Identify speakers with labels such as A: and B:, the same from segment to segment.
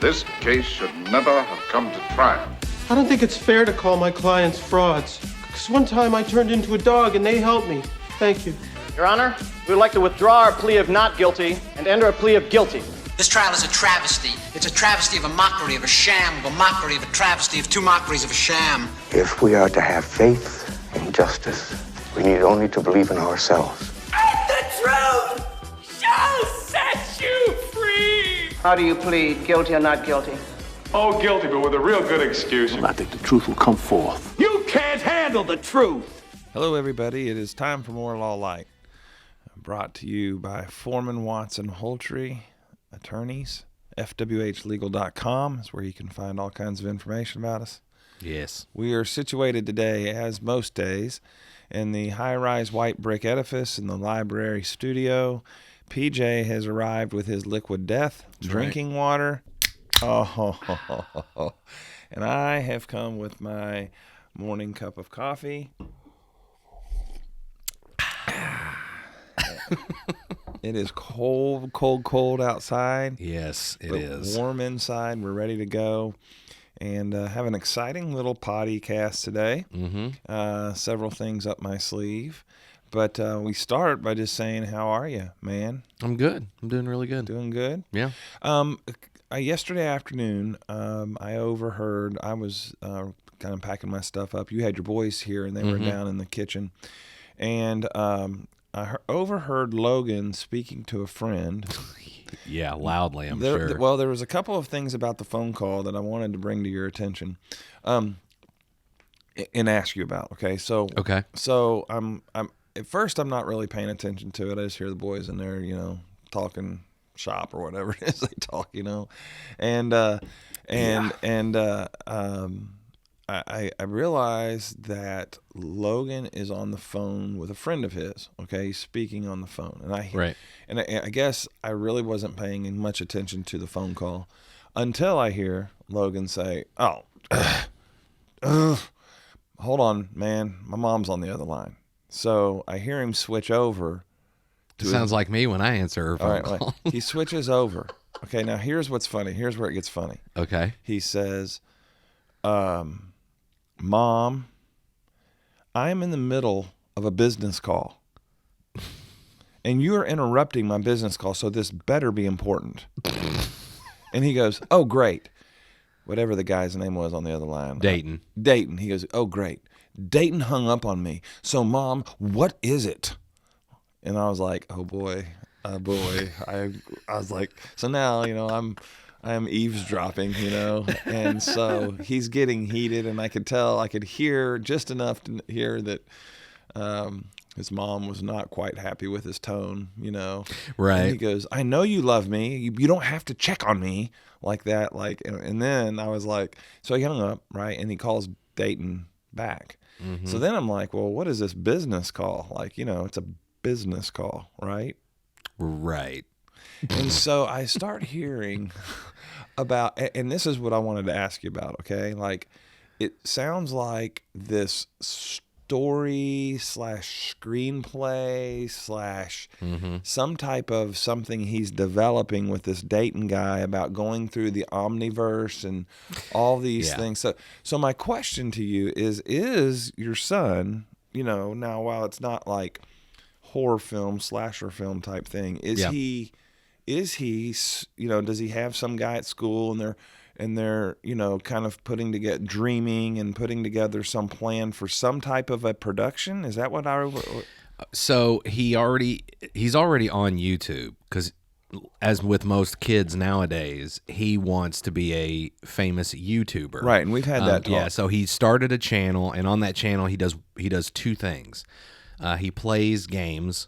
A: This case should never have come to trial.
B: I don't think it's fair to call my clients frauds. Because one time I turned into a dog and they helped me. Thank you.
C: Your Honor, we would like to withdraw our plea of not guilty and enter a plea of guilty.
D: This trial is a travesty. It's a travesty of a mockery, of a sham, of a mockery, of a travesty, of two mockeries, of a sham.
E: If we are to have faith in justice, we need only to believe in ourselves.
F: And the truth shall set you free!
C: How do you plead, guilty or not guilty?
G: Oh, guilty, but with a real good excuse.
E: I think the truth will come forth.
F: You can't handle the truth!
H: Hello, everybody. It is time for more Law Light. Brought to you by Foreman, Watson, Holtree, attorneys. FWHlegal.com is where you can find all kinds of information about us.
I: Yes.
H: We are situated today, as most days, in the high-rise white brick edifice in the library studio. PJ has arrived with his liquid death, drinking water. Oh, and I have come with my morning cup of coffee. It is cold, cold, cold outside.
I: Yes, it
H: but
I: is.
H: Warm inside. We're ready to go and have an exciting little podcast today.
I: Mm-hmm.
H: Several things up my sleeve. But we start by just saying, how are you, man?
I: I'm good. I'm doing really good.
H: Doing good?
I: Yeah.
H: Yesterday afternoon, I overheard, I was kind of packing my stuff up. You had your boys here, and they were down in the kitchen. And I overheard Logan speaking to a friend.
I: Yeah, loudly, I'm sure.
H: Well, there was a couple of things about the phone call that I wanted to bring to your attention and ask you about, okay? So I'm at first, I'm not really paying attention to it. I just hear the boys in there, talking shop or whatever it is they talk, and I realized that Logan is on the phone with a friend of his. Okay, he's speaking on the phone, and I guess I really wasn't paying much attention to the phone call until I hear Logan say, "Oh, hold on, man, my mom's on the other line." So I hear him switch over.
I: Sounds like me when I answer her phone call.
H: He switches over. Okay, now here's what's funny. Here's where it gets funny.
I: Okay.
H: He says, Mom, I'm in the middle of a business call. And you're interrupting my business call, so this better be important. And he goes, oh, great. Whatever the guy's name was on the other line.
I: Dayton.
H: He goes, oh, great. Dayton hung up on me. So, Mom, what is it? And I was like, oh, boy. I was like, so now, I'm eavesdropping, and so he's getting heated, and I could hear just enough to hear that his mom was not quite happy with his tone,
I: Right.
H: And he goes, I know you love me. You don't have to check on me like that. And then I was like, so he hung up, right? And he calls Dayton back.
I: Mm-hmm.
H: So then I'm like, well, what is this business call? It's a business call, right?
I: Right.
H: And so I start hearing about, and this is what I wanted to ask you about, okay? It sounds like this story / screenplay / some type of something he's developing with this Dayton guy about going through the omniverse and all these things. So my question to you is your son, now while it's not like horror film, slasher film type thing, does he does he have some guy at school and they're kind of dreaming and putting together some plan for some type of a production? Is that what
I: So he's already on YouTube, because as with most kids nowadays, he wants to be a famous YouTuber.
H: Right, and we've had that talk.
I: Yeah, so he started a channel, and on that channel he does two things. He plays games.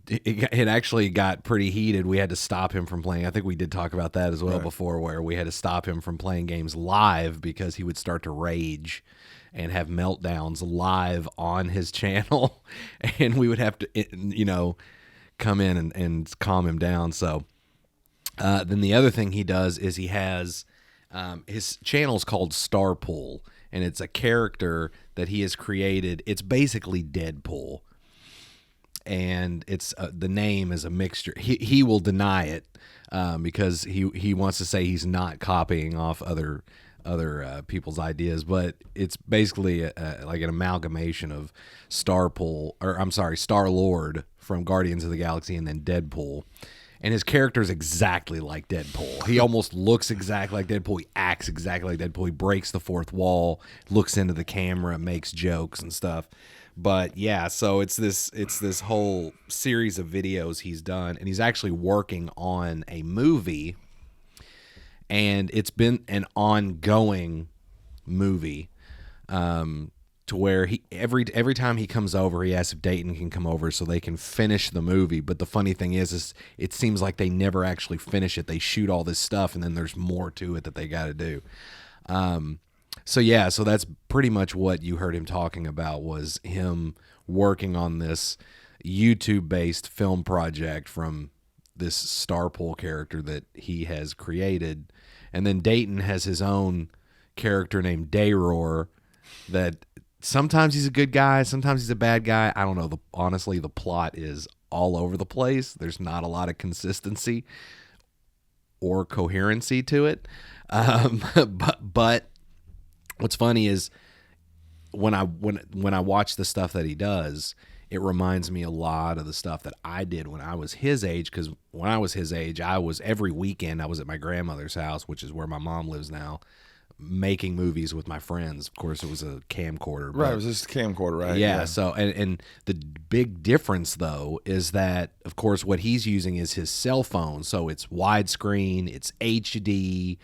I: It actually got pretty heated. We had to stop him from playing. I think we did talk about that as well before, where we had to stop him from playing games live because he would start to rage and have meltdowns live on his channel, and we would have to, come in and calm him down. So then the other thing he does is he has his channel's called Star Pool, and it's a character that he has created. It's basically Deadpool. and it's the name is a mixture. He will deny it because he wants to say he's not copying off other people's ideas, but it's basically like an amalgamation of Star-Lord from Guardians of the Galaxy and then Deadpool. And his character is exactly like Deadpool. He almost looks exactly like Deadpool. He acts exactly like Deadpool. He breaks the fourth wall, looks into the camera, makes jokes and stuff. But yeah, so it's this whole series of videos he's done, and he's actually working on a movie. And it's been an ongoing movie, to where he every time he comes over, he asks if Dayton can come over so they can finish the movie. But the funny thing is it seems like they never actually finish it. They shoot all this stuff, and then there's more to it that they got to do. So that's pretty much what you heard him talking about, was him working on this YouTube-based film project from this Starpole character that he has created. And then Dayton has his own character named Dayroar that sometimes he's a good guy, sometimes he's a bad guy. I don't know. Honestly, the plot is all over the place. There's not a lot of consistency or coherency to it. But what's funny is when I watch the stuff that he does, it reminds me a lot of the stuff that I did when I was his age. Because when I was his age, every weekend I was at my grandmother's house, which is where my mom lives now, making movies with my friends. Of course, it was a camcorder.
H: Right, it was just a camcorder, right?
I: Yeah. So, and the big difference though is that, of course, what he's using is his cell phone. So it's widescreen, it's HD.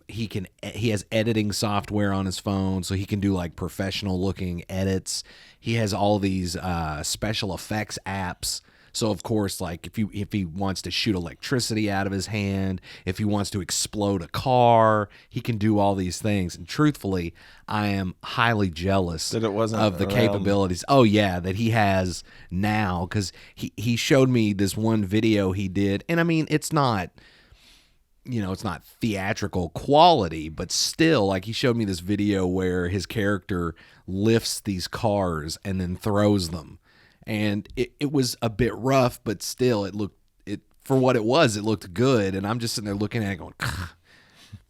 I: He has editing software on his phone, so he can do like professional looking edits. He has all these special effects apps. So of course, like if he wants to shoot electricity out of his hand, if he wants to explode a car, he can do all these things. And truthfully, I am highly jealous
H: that it wasn't
I: of the
H: around.
I: Capabilities. Oh yeah, that he has now, because he showed me this one video he did, and I mean it's not. It's not theatrical quality, but still, like, he showed me this video where his character lifts these cars and then throws them. And it was a bit rough, but still, it for what it was, it looked good. And I'm just sitting there looking at it going,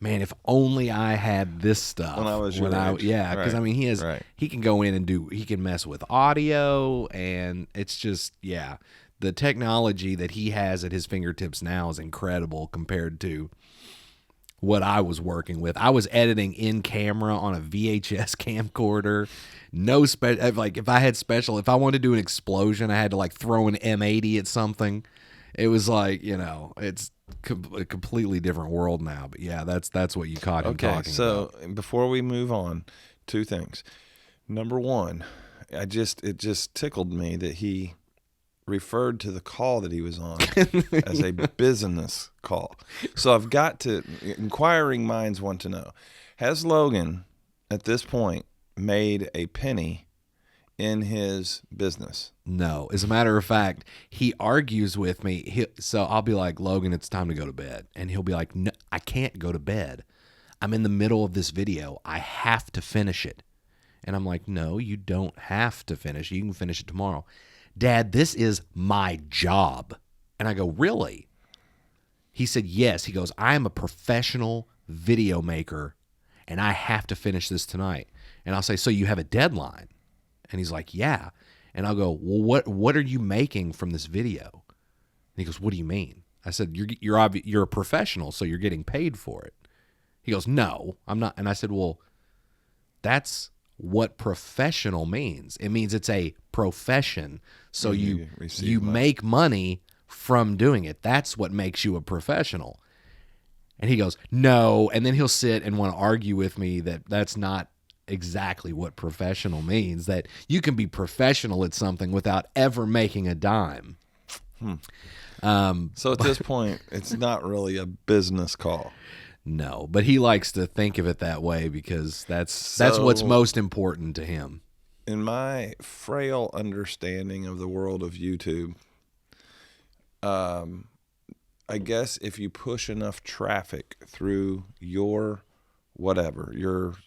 I: man, if only I had this stuff.
H: When I was your age.
I: Yeah, because
H: right.
I: I mean, he can go in and he can mess with audio, and it's just, yeah. The technology that he has at his fingertips now is incredible compared to what I was working with. I was editing in camera on a VHS camcorder. If I wanted to do an explosion, I had to like throw an M80 at something. It was like, it's a completely different world now. But yeah, that's what you caught him talking about.
H: So before we move on, two things. Number one, it just tickled me that he referred to the call that he was on as a business call. So I've got to, inquiring minds want to know, has Logan at this point made a penny in his business?
I: No. As a matter of fact, he argues with me. So I'll be like, Logan, it's time to go to bed. And he'll be like, no, I can't go to bed. I'm in the middle of this video. I have to finish it. And I'm like, no, you don't have to finish. You can finish it tomorrow. Dad, this is my job. And I go, really? He said, yes. He goes, I am a professional video maker, and I have to finish this tonight. And I'll say, so you have a deadline? And he's like, yeah. And I'll go, well, what are you making from this video? And he goes, what do you mean? I said, you're a professional, so you're getting paid for it. He goes, no, I'm not. And I said, well, that's what professional means. It means it's a profession. So you make money from doing it. That's what makes you a professional. And he goes, no. And then he'll sit and want to argue with me that that's not exactly what professional means, that you can be professional at something without ever making a dime.
H: So at this point, it's not really a business call.
I: No, but he likes to think of it that way because that's what's most important to him.
H: In my frail understanding of the world of YouTube, I guess if you push enough traffic through your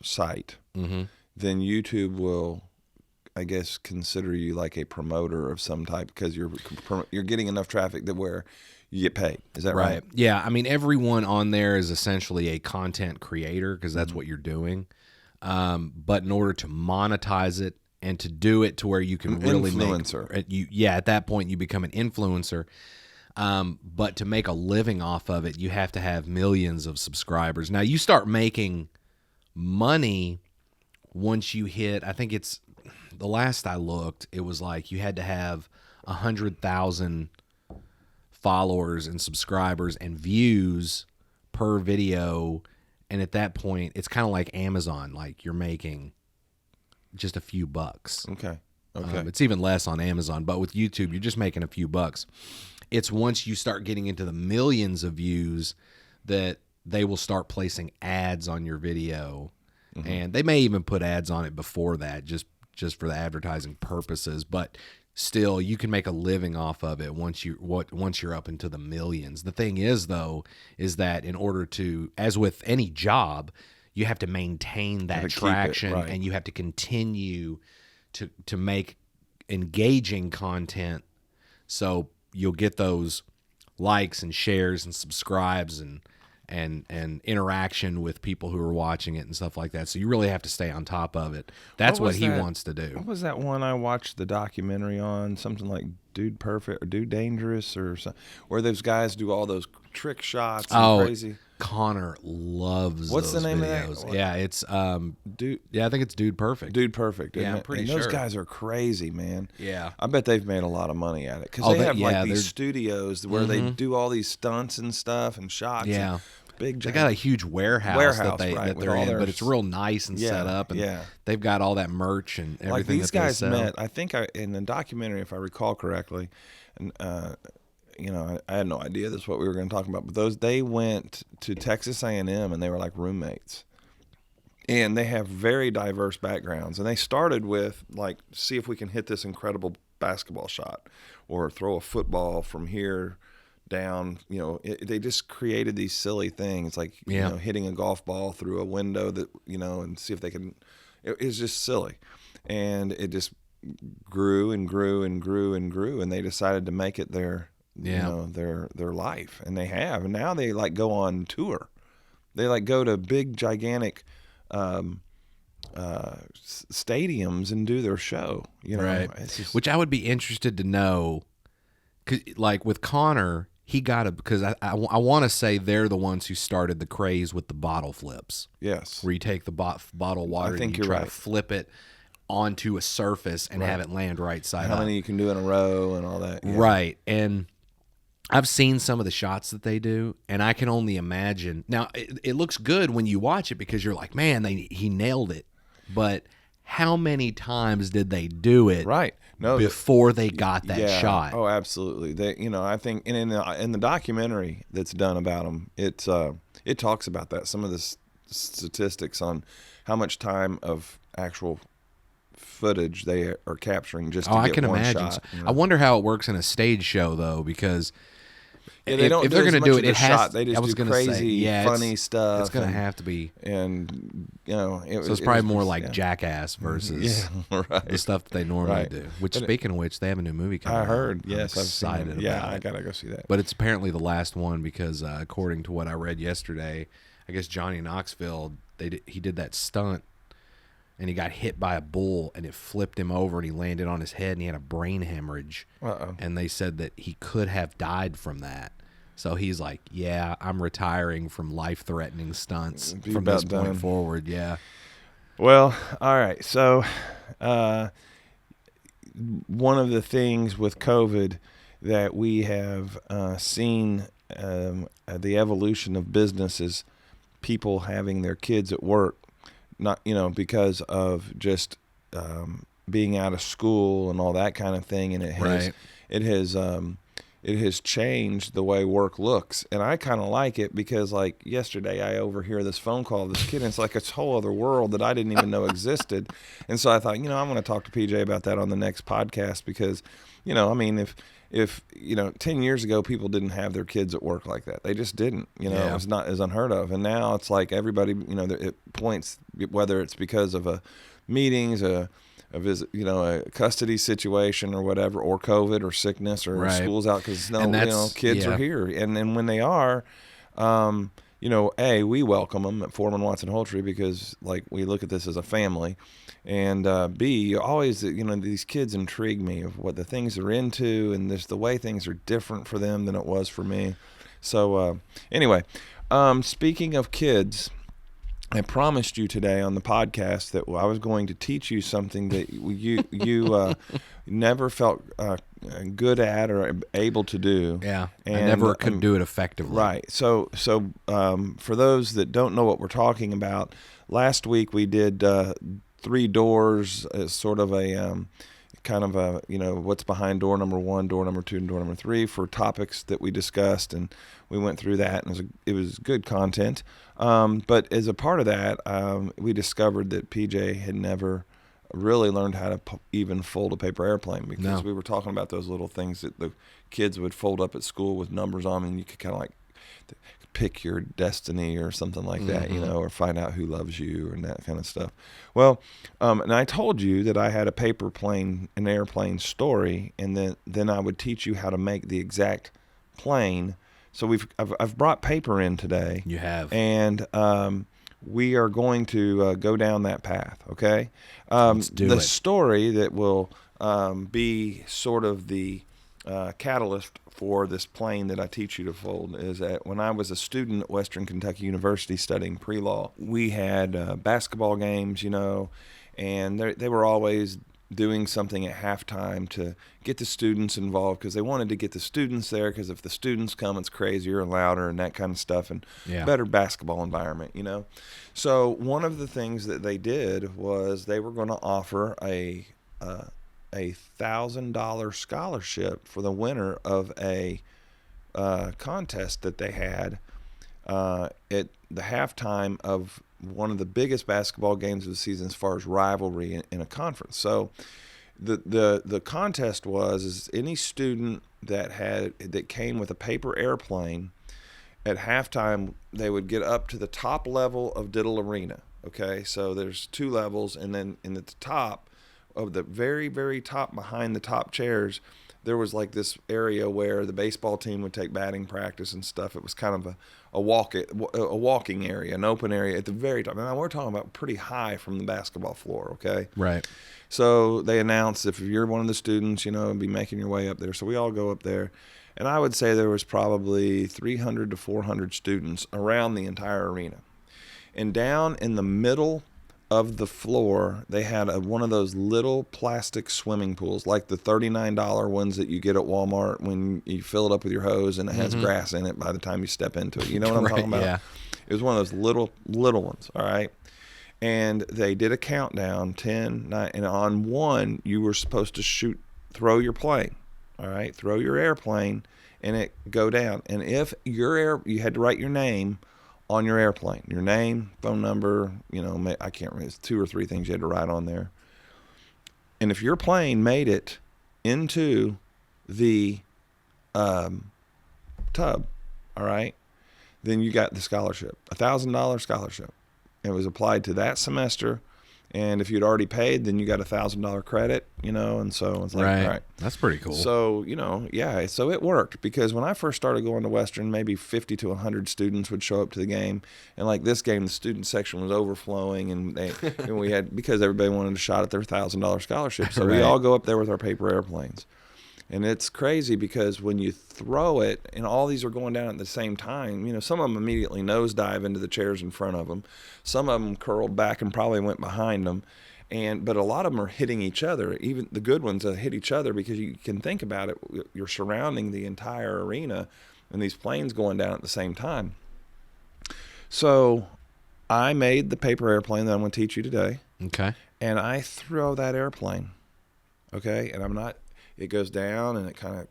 H: site, then YouTube will I guess, consider you like a promoter of some type because you're getting enough traffic that where you get paid. Is that right?
I: Yeah. I mean, everyone on there is essentially a content creator because that's what you're doing. But in order to monetize it and to do it to where you can really at that point you become an influencer. But to make a living off of it, you have to have millions of subscribers. Now, you start making money once you hit, I think it's, the last I looked, it was like you had to have 100,000 followers and subscribers and views per video. And at that point, it's kind of like Amazon. Like, you're making just a few bucks.
H: Okay.
I: It's even less on Amazon. But with YouTube, you're just making a few bucks. It's once you start getting into the millions of views that they will start placing ads on your video. And they may even put ads on it before that just for the advertising purposes. But still, you can make a living off of it once you're up into the millions. The thing is, though, is that in order to, as with any job, you have to maintain that traction, and you have to continue to make engaging content so you'll get those likes and shares and subscribes and interaction with people who are watching it and stuff like that. So you really have to stay on top of it. That's what he wants to do.
H: What was that one I watched the documentary on? Something like Dude Perfect or Dude Dangerous or something, where those guys do all those trick shots and crazy.
I: Connor loves
H: What's
I: those
H: the name
I: videos.
H: of that?
I: Yeah, it's
H: Dude.
I: Yeah, I think it's Dude Perfect.
H: Dude Perfect.
I: Yeah, I'm pretty sure.
H: Those guys are crazy, man.
I: Yeah.
H: I bet they've made a lot of money at it because they have like these studios where they do all these stunts and stuff and shots.
I: Yeah.
H: And big.
I: They got a huge warehouse that they're in, but it's real nice and set up. And they've got all that merch and everything.
H: Like these
I: that
H: guys
I: they sell.
H: met, I think in the documentary, if I recall correctly, and I had no idea this is what we were going to talk about, but they went to Texas A&M and they were like roommates. And they have very diverse backgrounds. And they started with like, see if we can hit this incredible basketball shot or throw a football from here down. They just created these silly things like, hitting a golf ball through a window that, and see if they can, it's just silly. And it just grew and grew and grew and grew. And they decided to make it their life. And they have. And now they like go on tour. They like go to big, gigantic stadiums and do their show.
I: Right. Which I would be interested to know. 'Cause, like with Connor, he got it because I want to say they're the ones who started the craze with the bottle flips.
H: Yes.
I: Where you take the bottle of water and you try to flip it onto a surface and have it land right side up.
H: How many you can do in a row and all that. Yeah.
I: Right. And I've seen some of the shots that they do, and I can only imagine. Now, it looks good when you watch it because you're like, man, he nailed it. But how many times did they do it before they got that shot?
H: Oh, absolutely. They, I think in the documentary that's done about them, it talks about that. Some of the statistics on how much time of actual footage they are capturing just to get
I: I can
H: one
I: imagine.
H: shot.
I: I wonder how it works in a stage show though, because
H: if they're going to
I: do it,
H: they just do crazy, funny stuff.
I: It's going to have to be,
H: and
I: so it's probably more like Jackass versus the stuff that they normally do. Which, speaking of which, they have a new movie coming.
H: I heard.
I: I'm
H: Yes,
I: excited.
H: I've seen it. I gotta go see that.
I: But it's apparently the last one because, according to what I read yesterday, I guess Johnny Knoxville he did that stunt. And he got hit by a bull, and it flipped him over, and he landed on his head, and he had a brain hemorrhage. And they said that he could have died from that. So he's like, yeah, I'm retiring from life-threatening stunts from this point forward. Yeah.
H: Well, all right. So one of the things with COVID that we have seen the evolution of businesses, people having their kids at work, not because of just being out of school and all that kind of thing, and it has changed the way work looks, and I kind of like it because like yesterday I overhear this phone call of this kid, and it's like a whole other world that I didn't even know existed, and so I thought I'm going to talk to PJ about that on the next podcast because if 10 years ago people didn't have their kids at work like that. They just didn't. It was not as unheard of. And now it's like everybody, it points, whether it's because of meetings, a custody situation or whatever, or COVID or sickness or
I: Right.
H: school's out because kids
I: yeah.
H: are here. And then when they are, we welcome them at Foreman Watson Holtree because like we look at this as a family. And B, always, these kids intrigue me of what the things they're into, and the way things are different for them than it was for me. So anyway, speaking of kids, I promised you today on the podcast that I was going to teach you something that you never felt good at or able to do.
I: Yeah,
H: and
I: I never could do it effectively.
H: Right. So for those that don't know what we're talking about, last week we did 3 doors as sort of a kind of a what's behind door number 1, door number 2, and door number 3 for topics that we discussed, and we went through that, and it was good content. But as a part of that, we discovered that PJ had never really learned how to even fold a paper airplane, because we were talking about those little things that the kids would fold up at school with numbers on them, and you could kind of like pick your destiny or something like that, or find out who loves you and that kind of stuff. Well, and I told you that I had an airplane story, and then I would teach you how to make the exact plane. So I've brought paper in today.
I: You have.
H: And we are going to go down that path, okay?
I: Let's do
H: the
I: it.
H: story that will be sort of the catalyst for this plane that I teach you to fold is that when I was a student at Western Kentucky University studying pre-law, we had basketball games, and they were always doing something at halftime to get the students involved, because they wanted to get the students there, because if the students come, it's crazier and louder and that kind of stuff, and better basketball environment, So one of the things that they did was they were going to offer a $1,000 scholarship for the winner of a contest that they had at the halftime of one of the biggest basketball games of the season as far as rivalry in a conference. So the contest was any student that came with a paper airplane at halftime, they would get up to the top level of Diddle Arena. Okay, so there's 2 levels, and then in the top of the very, very top, behind the top chairs, there was like this area where the baseball team would take batting practice and stuff. It was kind of a walking area, an open area at the very top. Now we're talking about pretty high from the basketball floor, okay?
I: Right.
H: So they announced if you're one of the students, be making your way up there. So we all go up there, and I would say there was probably 300 to 400 students around the entire arena. And down in the middle of the floor, they had one of those little plastic swimming pools, like the $39 ones that you get at Walmart when you fill it up with your hose and it has grass in it by the time you step into it. You know what I'm talking about?
I: Yeah.
H: It was one of those little ones, all right? And they did a countdown, 10, 9, and on 1, you were supposed to throw your plane, all right? Throw your airplane, and it go down. And if you had to write your name on your airplane, your name, phone number, I can't remember, it's 2 or 3 things you had to write on there. And if your plane made it into the tub, all right, then you got the scholarship, $1,000 scholarship. It was applied to that semester, and if you'd already paid, then you got $1,000 credit, and so it's like,
I: right.
H: all right.
I: That's pretty cool.
H: So, so it worked, because when I first started going to Western, maybe 50 to 100 students would show up to the game, and like this game, the student section was overflowing, and we had, because everybody wanted a shot at their $1,000 scholarship, so we all go up there with our paper airplanes. And it's crazy because when you throw it, and all these are going down at the same time, some of them immediately nosedive into the chairs in front of them. Some of them curled back and probably went behind them. But a lot of them are hitting each other. Even the good ones hit each other, because you can think about it. You're surrounding the entire arena and these planes going down at the same time. So I made the paper airplane that I'm going to teach you today.
I: Okay.
H: And I throw that airplane. Okay. And it goes down, and it kind of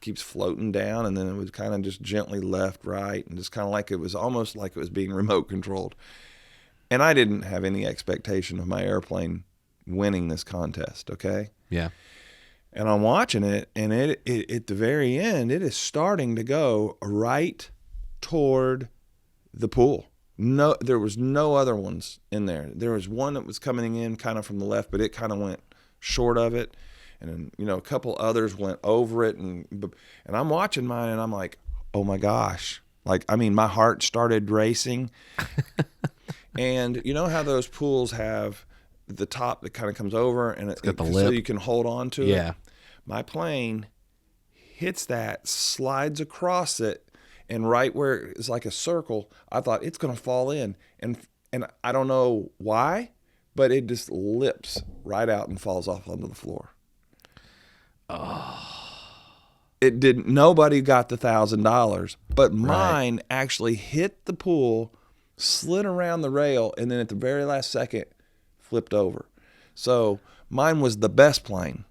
H: keeps floating down, and then it would kind of just gently left, right, and just kind of like it was almost like it was being remote controlled. And I didn't have any expectation of my airplane winning this contest, okay?
I: Yeah.
H: And I'm watching it, and it at the very end, it is starting to go right toward the pool. No, there was no other ones in there. There was one that was coming in kind of from the left, but it kind of went short of it. And then, a couple others went over it. And I'm watching mine, and I'm like, oh, my gosh. My heart started racing. And you know how those pools have the top that kind of comes over, and it's
I: got the lip.
H: So you can hold on to it?
I: Yeah.
H: My plane hits that, slides across it, and right where it's like a circle, I thought it's going to fall in. And I don't know why, but it just lips right out and falls off onto the floor. Oh. It didn't. Nobody got the $1,000, but mine actually hit the pool, slid around the rail, and then at the very last second, flipped over. So mine was the best plane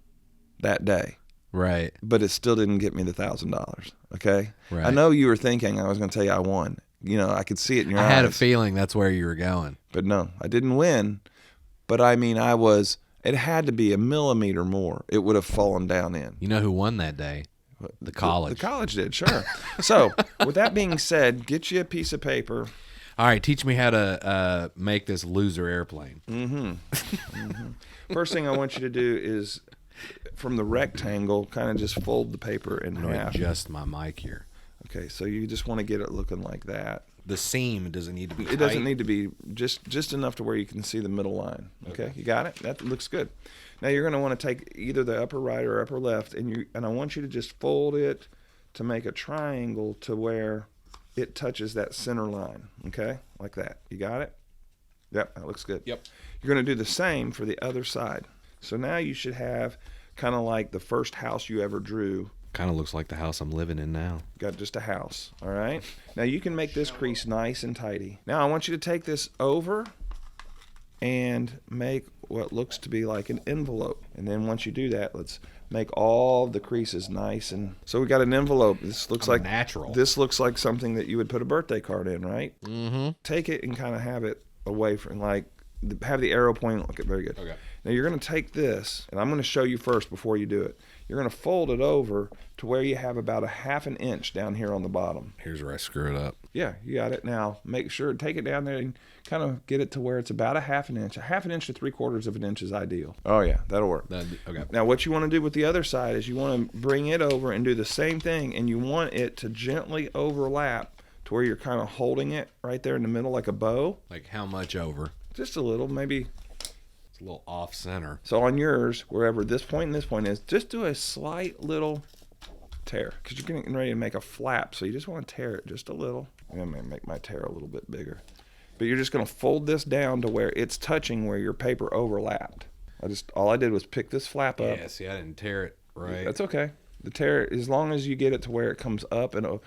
H: that day.
I: Right.
H: But it still didn't get me the $1,000. Okay.
I: Right.
H: I know you were thinking I was going to tell you I won. I could see it in your eyes.
I: I had a feeling that's where you were going.
H: But no, I didn't win. But it had to be a millimeter more. It would have fallen down in.
I: You know who won that day? The college.
H: The college did, sure. So with that being said, get you a piece of paper.
I: All right, teach me how to make this loser airplane.
H: First thing I want you to do is, from the rectangle, kind of just fold the paper in half.
I: Adjust my mic here.
H: Okay, so you just want to get it looking like that.
I: The seam doesn't need to be tight.
H: It doesn't need to be just enough to where you can see the middle line. Okay, you got it? That looks good. Now you're going to want to take either the upper right or upper left, and I want you to just fold it to make a triangle to where it touches that center line. Okay, like that. You got it? Yep, that looks good.
I: Yep.
H: You're going to do the same for the other side. So now you should have kind of like the first house you ever drew.
I: Kind of looks like the house I'm living in now.
H: Got just a house, all right? Now you can make this crease nice and tidy. Now I want you to take this over and make what looks to be like an envelope. And then once you do that, let's make all the creases nice. And so we got an envelope. This looks like
I: natural.
H: This looks like something that you would put a birthday card in, right?
I: Mm-hmm.
H: Take it and kind of have it away from, have the arrow pointing. Okay, very good.
I: Okay.
H: Now you're going to take this, and I'm going to show you first before you do it. You're going to fold it over to where you have about a ½ an inch down here on the bottom.
I: Here's where I screw it up.
H: Yeah, you got it. Now make sure, take it down there and kind of get it to where it's about a ½ an inch. A ½ an inch to 3/4 of an inch is ideal. Oh yeah, that'll work.
I: Okay.
H: Now what you want to do with the other side is you want to bring it over and do the same thing, and you want it to gently overlap to where you're kind of holding it right there in the middle like a bow.
I: Like how much over?
H: Just a little, maybe.
I: It's a little off center.
H: So on yours, wherever this point and this point is, just do a slight little tear, because you're getting ready to make a flap, so you just want to tear it just a little. I'm going to make my tear a little bit bigger. But you're just going to fold this down to where it's touching where your paper overlapped. All I did was pick this flap up.
I: Yeah, see, I didn't tear it right.
H: That's okay. The tear, as long as you get it to where it comes up, and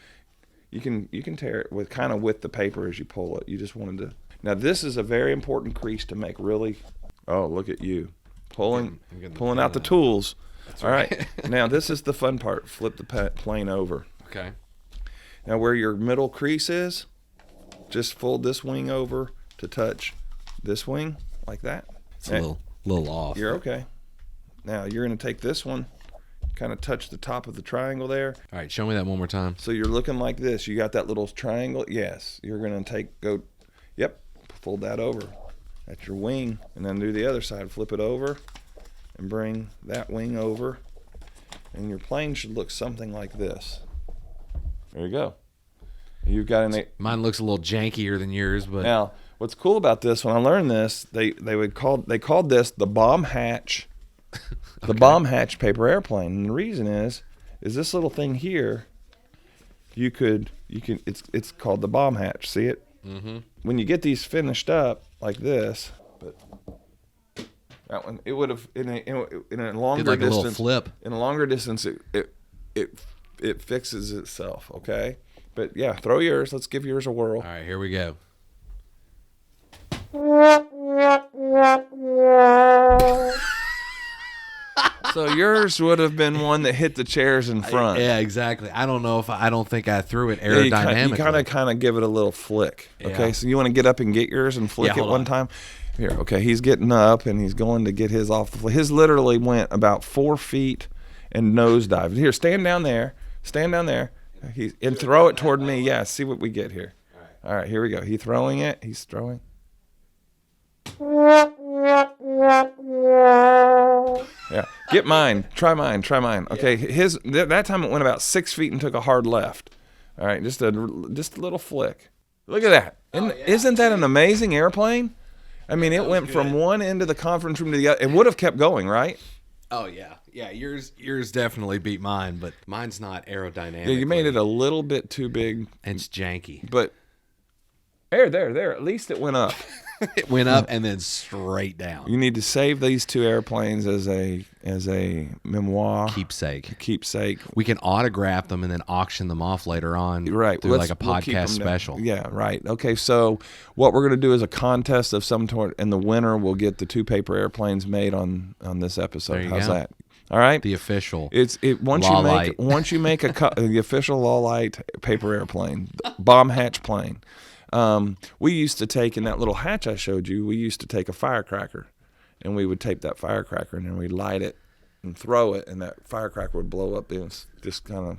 H: you can tear it with kind of with the paper as you pull it. You just wanted to. Now this is a very important crease to make really. Oh, look at you, pulling out the tools. All right. Now this is the fun part. Flip the plane over.
I: Okay.
H: Now where your middle crease is, just fold this wing over to touch this wing like that.
I: It's a little off.
H: You're okay. Now you're going to take this one, kind of touch the top of the triangle there.
I: All right, show me that one more time.
H: So you're looking like this. You got that little triangle. Yes. You're going to yep, fold that over. That's your wing, and then do the other side. Flip it over and bring that wing over, and your plane should look something like this. There you go. You've got
I: mine looks a little jankier than yours, but
H: now what's cool about this, when I learned this, they called this the bomb hatch, the bomb hatch paper airplane, and the reason is this little thing here. You can it's called the bomb hatch. See it? Mm-hmm. When you get these finished up like this, but that one, it would have in a longer
I: like
H: distance.
I: A little flip.
H: In a longer distance, it fixes itself. Okay, but yeah, throw yours. Let's give yours a whirl.
I: All right, here we go.
H: So yours would have been one that hit the chairs in front.
I: Yeah, exactly. I don't think I threw it aerodynamically.
H: You kind of give it a little flick. Okay, so you want to get up and get yours and flick it one time? Here, okay, he's getting up and he's going to get his off the floor. His literally went about 4 feet and nosedived. Here, stand down there. And throw it toward me. Yeah, see what we get here. All right, here we go. He's throwing it. He's throwing. Yeah, get mine. Try mine. Okay, that time it went about 6 feet and took a hard left. All right, just a little flick. Look at that. Isn't that an amazing airplane? I mean, it went from one end of the conference room to the other. It would have kept going, right?
I: Oh yeah. Yours definitely beat mine, but mine's not aerodynamic.
H: Yeah, you made it a little bit too big.
I: And it's janky.
H: But there. At least it went up.
I: It went up and then straight down.
H: You need to save these two airplanes as a memoir
I: keepsake. We can autograph them and then auction them off later on.
H: Right,
I: through like a podcast special.
H: Yeah, right. Okay, so what we're going to do is a contest of some sort, and the winner will get the two paper airplanes made on this episode. How's that? All right.
I: The official.
H: Once you make the official Law Lite paper airplane, bomb hatch plane. We used to take in that little hatch I showed you. We used to take a firecracker, and we would tape that firecracker, and then we'd light it and throw it, and that firecracker would blow up. It was just kind of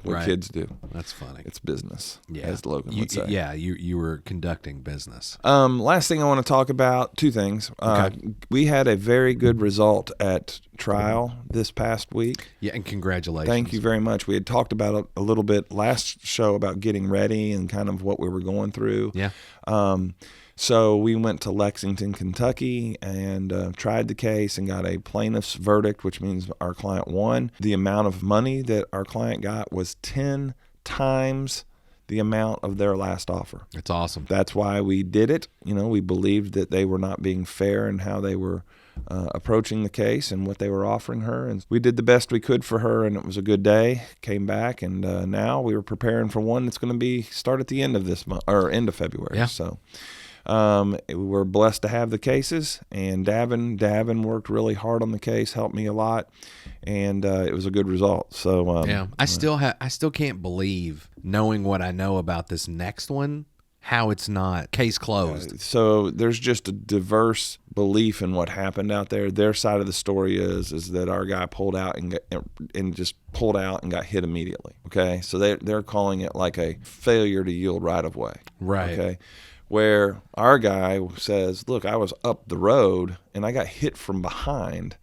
H: what kids do.
I: That's funny.
H: It's business,
I: yeah.
H: As Logan would say.
I: Yeah, you were conducting business.
H: Last thing I want to talk about, two things.
I: Okay.
H: We had a very good result at trial this past week.
I: Yeah, and congratulations.
H: Thank you very much. We had talked about a little bit last show about getting ready and kind of what we were going through.
I: Yeah.
H: So we went to Lexington, Kentucky, and tried the case and got a plaintiff's verdict, which means our client won. The amount of money that our client got was 10 times the amount of their last offer.
I: That's awesome.
H: That's why we did it. We believed that they were not being fair in how they were approaching the case and what they were offering her. And we did the best we could for her, and it was a good day. Came back, and now we were preparing for one that's going to start at the end of this month, or end of February.
I: Yeah.
H: So we were blessed to have the cases, and Davin worked really hard on the case, helped me a lot, and it was a good result. So
I: yeah, I still can't believe, knowing what I know about this next one, how it's not case closed.
H: So there's just a diverse belief in what happened out there. Their side of the story is that our guy pulled out and just pulled out and got hit immediately. Okay, so they're calling it like a failure to yield right of way.
I: Right.
H: Okay. Where our guy says, look, I was up the road and I got hit from behind,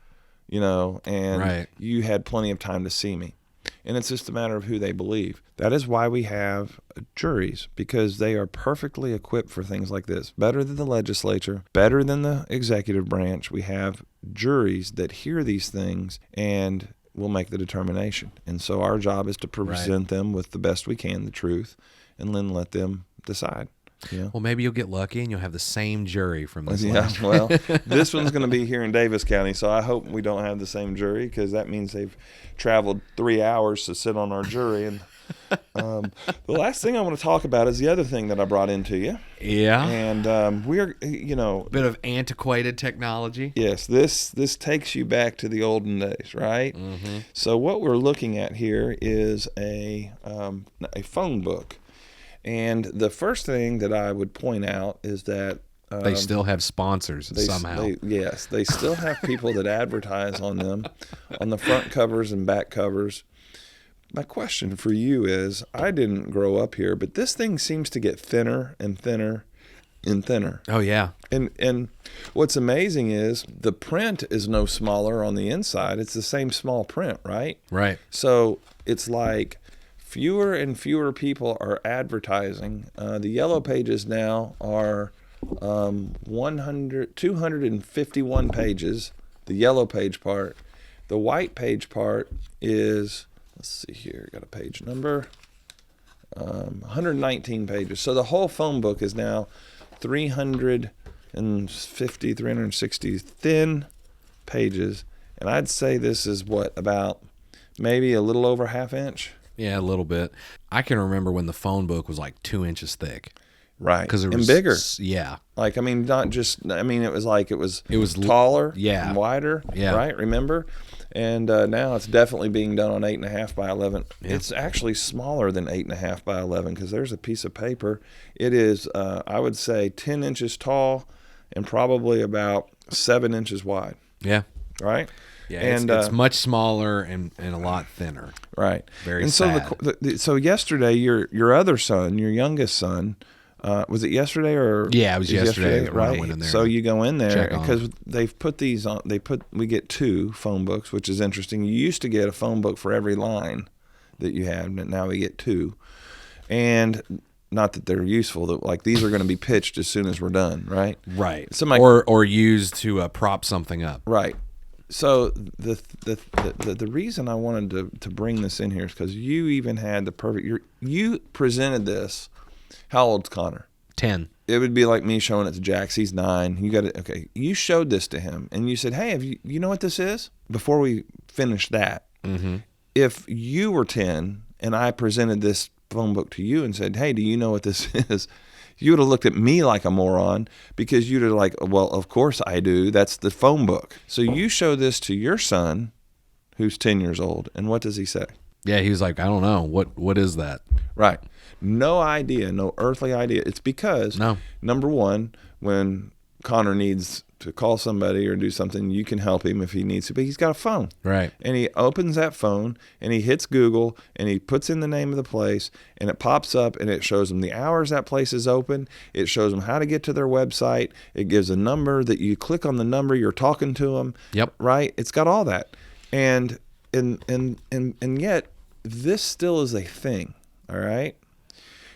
H: and you had plenty of time to see me. And it's just a matter of who they believe. That is why we have juries, because they are perfectly equipped for things like this. Better than the legislature, better than the executive branch. We have juries that hear these things and will make the determination. And so our job is to present them with the best we can, the truth, and then let them decide. Yeah.
I: Well, maybe you'll get lucky and you'll have the same jury from this last
H: well, this one's going to be here in Davis County, so I hope we don't have the same jury, because that means they've traveled 3 hours to sit on our jury. And the last thing I want to talk about is the other thing that I brought into you.
I: Yeah.
H: And we're,
I: bit of antiquated technology.
H: Yes, this takes you back to the olden days, right?
I: Mm-hmm.
H: So what we're looking at here is a phone book. And the first thing that I would point out is that
I: they still have sponsors somehow.
H: Yes, they still have people that advertise on them, on the front covers and back covers. My question for you is, I didn't grow up here, but this thing seems to get thinner and thinner and thinner.
I: Oh, yeah.
H: And what's amazing is the print is no smaller on the inside. It's the same small print, right?
I: Right.
H: So it's like fewer and fewer people are advertising. The yellow pages now are 251 pages, the yellow page part. The white page part is, let's see here, got a page number, 119 pages. So the whole phone book is now 360 thin pages. And I'd say this is about maybe a little over half inch.
I: Yeah, a little bit. I can remember when the phone book was like 2 inches thick.
H: Right.
I: Because it was
H: and bigger.
I: Yeah.
H: Like, it was taller and wider.
I: Yeah.
H: Right. Remember? And now it's definitely being done on 8.5 by 11. Yeah. It's actually smaller than 8.5 by 11, because there's a piece of paper. It is, I would say, 10 inches tall and probably about 7 inches wide.
I: Yeah.
H: Right.
I: Yeah, and it's much smaller and a lot thinner.
H: Right.
I: Very
H: and
I: sad.
H: So yesterday, your other son, your youngest son, Was it yesterday or?
I: Yeah, it was yesterday when I
H: right?
I: went in there
H: So
I: to
H: you go in there
I: check on
H: because
I: them.
H: they've put these on. We get 2 phone books, which is interesting. You used to get a phone book for every line that you had, but now we get 2. And not that they're useful. That like these are going to be pitched as soon as we're done, right?
I: Right.
H: So
I: or used to prop something up.
H: Right. So the reason I wanted to bring this in here is because you even had the perfect. You presented this. How old's Connor?
I: 10.
H: It would be like me showing it to Jax. He's 9. You got it. Okay. You showed this to him, and you said, "Hey, have you know what this is?" Before we finish that, if you were 10 and I presented this phone book to you and said, "Hey, do you know what this is?" You would have looked at me like a moron because you'd have like, "Well, of course I do. That's the phone book." So you show this to your son, who's 10 years old, and what does he say?
I: Yeah, he was like, I don't know. What is that?
H: Right. No idea, no earthly idea. It's because, number one, when Connor needs to call somebody or do something, you can help him if he needs to, but he's got a phone.
I: Right.
H: And he opens that phone and he hits Google and he puts in the name of the place and it pops up and it shows him the hours that place is open. It shows him how to get to their website. It gives a number that you click on the number, you're talking to them.
I: Yep.
H: Right? It's got all that. And yet this still is a thing. All right?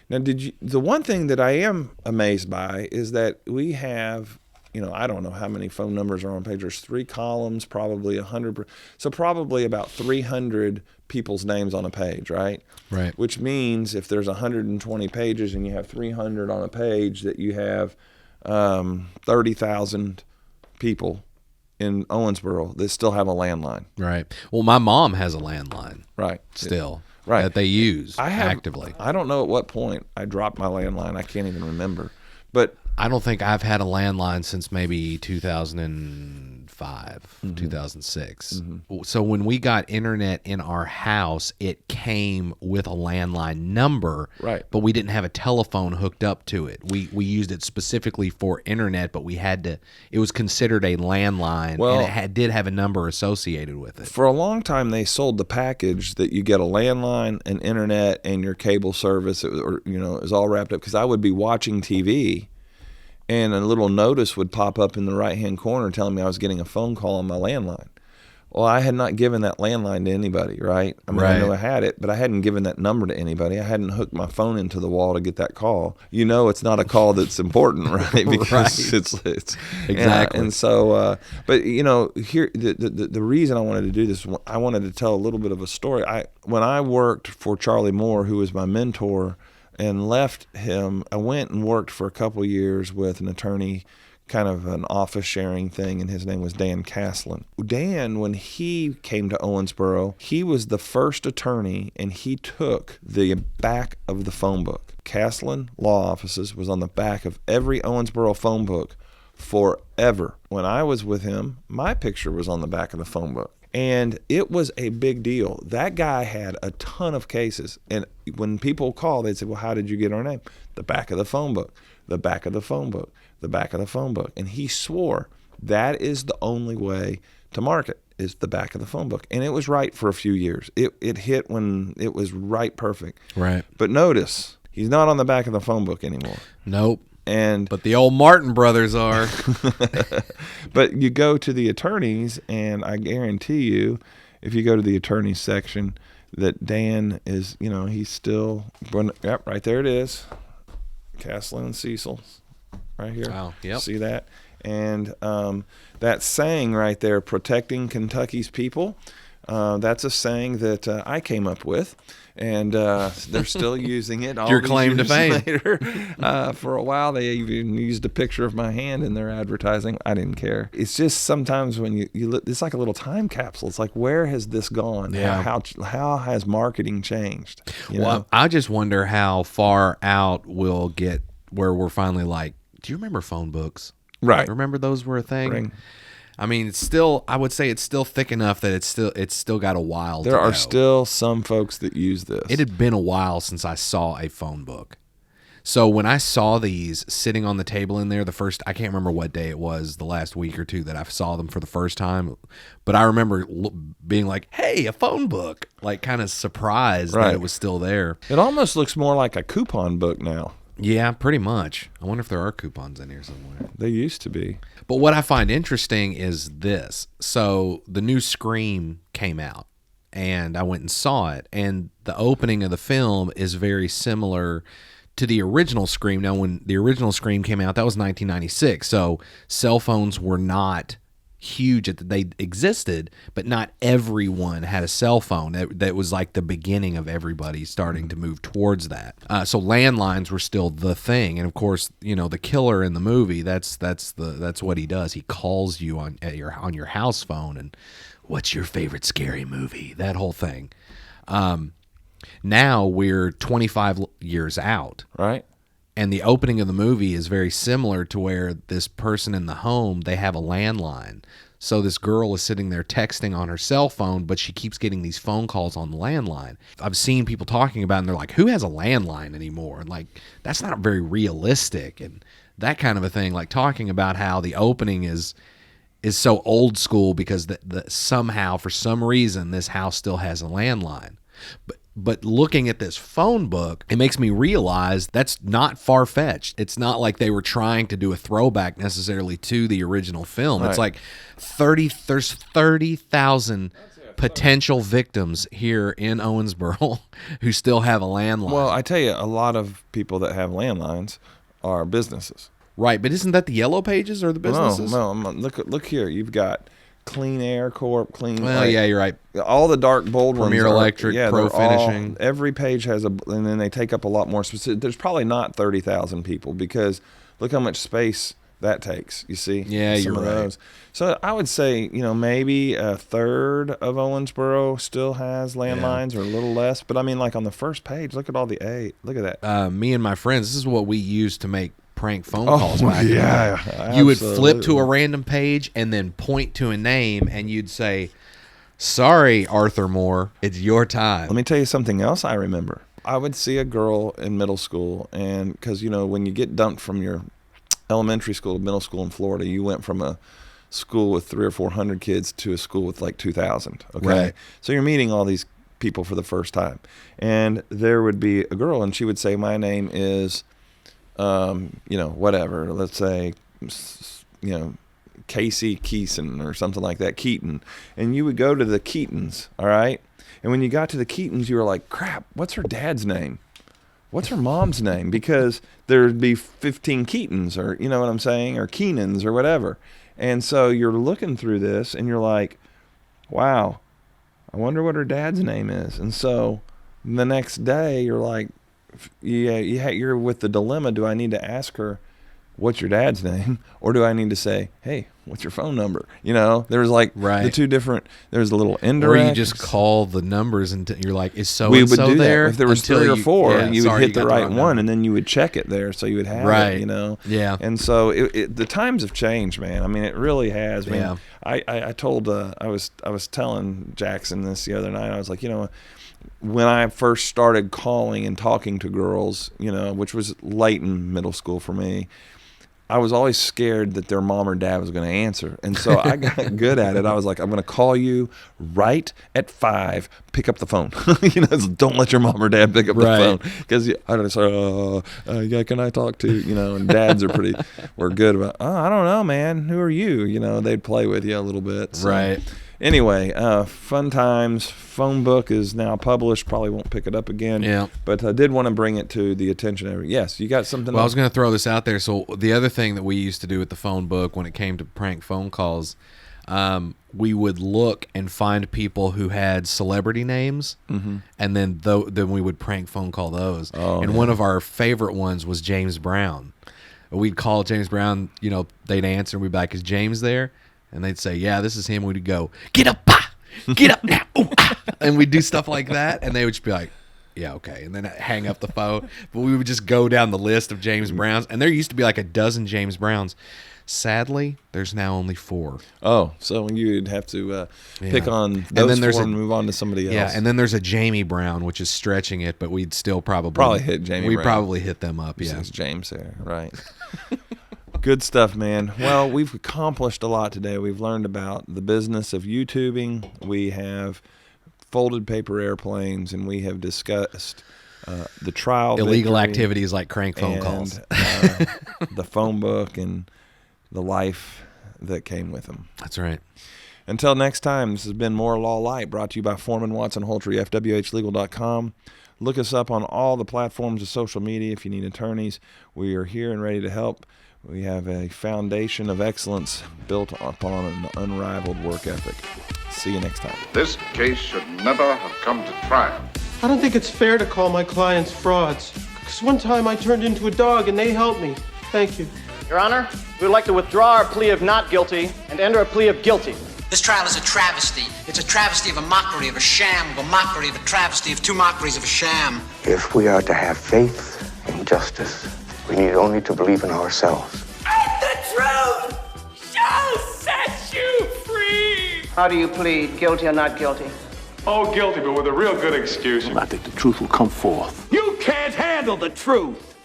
H: Now, the one thing that I am amazed by is that we have, I don't know how many phone numbers are on page. There's 3 columns, probably 100. So probably about 300 people's names on a page, right?
I: Right.
H: Which means if there's 120 pages and you have 300 on a page, that you have 30,000 people in Owensboro that still have a landline.
I: Right. Well, my mom has a landline.
H: Right.
I: Still.
H: Right.
I: That they use actively.
H: I don't know at what point I dropped my landline. I can't even remember. But
I: I don't think I've had a landline since maybe 2005, 2006. So when we got internet in our house, it came with a landline number,
H: right?
I: But we didn't have a telephone hooked up to it. We used it specifically for internet, but we had to. It was considered a landline, and it did have a number associated with it.
H: For a long time, they sold the package that you get a landline, an internet, and your cable service. It was all wrapped up because I would be watching TV. And a little notice would pop up in the right-hand corner telling me I was getting a phone call on my landline. Well, I had not given that landline to anybody, right? I mean, I knew I had it, but I hadn't given that number to anybody. I hadn't hooked my phone into the wall to get that call. It's not a call that's important, right? Because it's
I: exactly.
H: And so, but here the reason I wanted to do this, I wanted to tell a little bit of a story. When I worked for Charlie Moore, who was my mentor, and left him, I went and worked for a couple years with an attorney, kind of an office sharing thing, and his name was Dan Caslin. Dan, when he came to Owensboro, he was the first attorney, and he took the back of the phone book. Caslin Law Offices was on the back of every Owensboro phone book forever. When I was with him, my picture was on the back of the phone book. And it was a big deal. That guy had a ton of cases. And when people call, they'd say, well, how did you get our name? The back of the phone book, the back of the phone book, the back of the phone book. And he swore that is the only way to market, is the back of the phone book. And it was right for a few years. It hit when it was right perfect.
I: Right.
H: But notice, he's not on the back of the phone book anymore.
I: Nope.
H: But
I: the old Martin brothers are.
H: But you go to the attorneys, and I guarantee you, if you go to the attorneys section, that Dan is, he's still, yep, right there it is. Caslin and Cecil, right here.
I: Wow, yep.
H: See that? And that saying right there, protecting Kentucky's people, that's a saying that I came up with. And they're still using it.
I: Your claim to fame.
H: Later. For a while, they even used a picture of my hand in their advertising. I didn't care. It's just sometimes when you look, it's like a little time capsule. It's like, where has this gone?
I: Yeah.
H: How has marketing changed?
I: Well, I just wonder how far out we'll get where we're finally like, do you remember phone books?
H: Right.
I: Remember those were a thing?
H: Ring.
I: I mean, it's still, I would say it's still thick enough that it's still got a while to go.
H: There are still some folks that use this.
I: It had been a while since I saw a phone book. So when I saw these sitting on the table in there, I can't remember what day it was, the last week or two that I saw them for the first time, but I remember being like, hey, a phone book, like kind of surprised that it was still there.
H: It almost looks more like a coupon book now.
I: Yeah, pretty much. I wonder if there are coupons in here somewhere.
H: They used to be.
I: But what I find interesting is this. So the new Scream came out, and I went and saw it, and the opening of the film is very similar to the original Scream. Now, when the original Scream came out, that was 1996, so cell phones were not huge. They existed, but not everyone had a cell phone. That was like the beginning of everybody starting to move towards that. So landlines were still the thing, and of course, the killer in the movie. That's what he does. He calls you on your house phone, and what's your favorite scary movie? That whole thing. Now we're 25 years out,
H: right?
I: And the opening of the movie is very similar to where this person in the home, they have a landline. So this girl is sitting there texting on her cell phone, but she keeps getting these phone calls on the landline. I've seen people talking about it, and they're like, who has a landline anymore? And like, that's not very realistic, and that kind of a thing. Like talking about how the opening is so old school because somehow, for some reason, this house still has a landline. But looking at this phone book, it makes me realize that's not far-fetched. It's not like they were trying to do a throwback necessarily to the original film. Right. It's like there's 30,000 potential victims here in Owensboro who still have a landline.
H: Well, I tell you, a lot of people that have landlines are businesses.
I: Right, but isn't that the Yellow Pages or the businesses?
H: No. Look here. You've got Clean Air Corp,
I: Well, yeah, you're right.
H: All the dark, bold ones.
I: Premier Electric, Pro Finishing.
H: Every page has and then they take up a lot more specific. There's probably not 30,000 people because look how much space that takes. You see?
I: Yeah, you're right. Those.
H: So I would say, maybe a third of Owensboro still has landlines or a little less. But I mean, like on the first page, look at all the A. Look at that.
I: Me and my friends, this is what we used to make prank phone calls back
H: then.
I: You would flip to a random page and then point to a name, and you'd say, sorry, Arthur Moore, it's your time.
H: Let me tell you something else I remember. I would see a girl in middle school, and because, when you get dumped from your elementary school to middle school in Florida, you went from a school with 300 or 400 kids to a school with like 2,000. Okay.
I: Right.
H: So you're meeting all these people for the first time. And there would be a girl, and she would say, my name is whatever, let's say, Casey Keeson or something like that, Keaton. And you would go to the Keatons, all right? And when you got to the Keatons, you were like, crap, what's her dad's name? What's her mom's name? Because there'd be 15 Keatons or, you know what I'm saying, or Keenans or whatever. And so you're looking through this and you're like, wow, I wonder what her dad's name is. And so the next day you're like, you're with the dilemma. Do I need to ask her what's your dad's name, or do I need to say, hey, what's your phone number? There was like the two different. There's a little indirect.
I: Or you just call the numbers and you're like, is so
H: we
I: and
H: would
I: so
H: do
I: there?
H: That. If there was 3 or 4, you would hit the right one,
I: number.
H: and then you would check it there, so you would have it.
I: Yeah.
H: And so the times have changed, man. I mean, it really has.
I: Yeah.
H: I told I was telling Jackson this the other night. I was like, when I first started calling and talking to girls, which was late in middle school for me, I was always scared that their mom or dad was going to answer. And so I got good at it. I was like, I'm going to call you right at 5. Pick up the phone. Don't let your mom or dad pick up the phone. Because I don't say, can I talk to, and dads we're good about, I don't know, man. Who are you? They'd play with you a little bit. So.
I: Right.
H: Anyway, fun times. Phone book is now published. Probably won't pick it up again.
I: Yeah.
H: But I did want to bring it to the attention of yes, you got something.
I: Well, I was going to throw this out there. So the other thing that we used to do with the phone book when it came to prank phone calls, we would look and find people who had celebrity names, and then we would prank phone call those. One of our favorite ones was James Brown. We'd call James Brown. They'd answer. And we'd be like, "Is James there?" And they'd say, yeah, this is him. We'd go, get up, get up now. Ooh, ah. And we'd do stuff like that. And they would just be like, yeah, okay. And then I'd hang up the phone. But we would just go down the list of James Browns. And there used to be like a dozen James Browns. Sadly, there's now only 4.
H: Oh, so you'd have to pick on those and then 4 and move on to somebody else.
I: Yeah, and then there's a Jamie Brown, which is stretching it, but we'd still probably
H: hit Jamie
I: Brown.
H: We'd
I: probably hit them up, yeah.
H: Since James there, right. Good stuff, man. Well, we've accomplished a lot today. We've learned about the business of YouTubing. We have folded paper airplanes, and we have discussed the trial,
I: illegal
H: victory,
I: activities like crank phone calls,
H: the phone book, and the life that came with them.
I: That's right.
H: Until next time, this has been More Law Light, brought to you by Foreman Watson Holtree, FWHlegal.com. Look us up on all the platforms of social media if you need attorneys. We are here and ready to help. We have a foundation of excellence built upon an unrivaled work ethic. See you next time.
A: This case should never have come to trial.
B: I don't think it's fair to call my clients frauds. Because one time I turned into a dog and they helped me. Thank you.
C: Your Honor, we would like to withdraw our plea of not guilty and enter a plea of guilty.
D: This trial is a travesty. It's a travesty of a mockery of a sham, of a mockery of a travesty of two mockeries of a sham.
E: If we are to have faith in justice, we need only to believe in ourselves.
F: And the truth shall set you free!
J: How do you plead, guilty or not guilty?
G: Oh, guilty, but with a real good excuse.
K: I think the truth will come forth.
F: You can't handle the truth!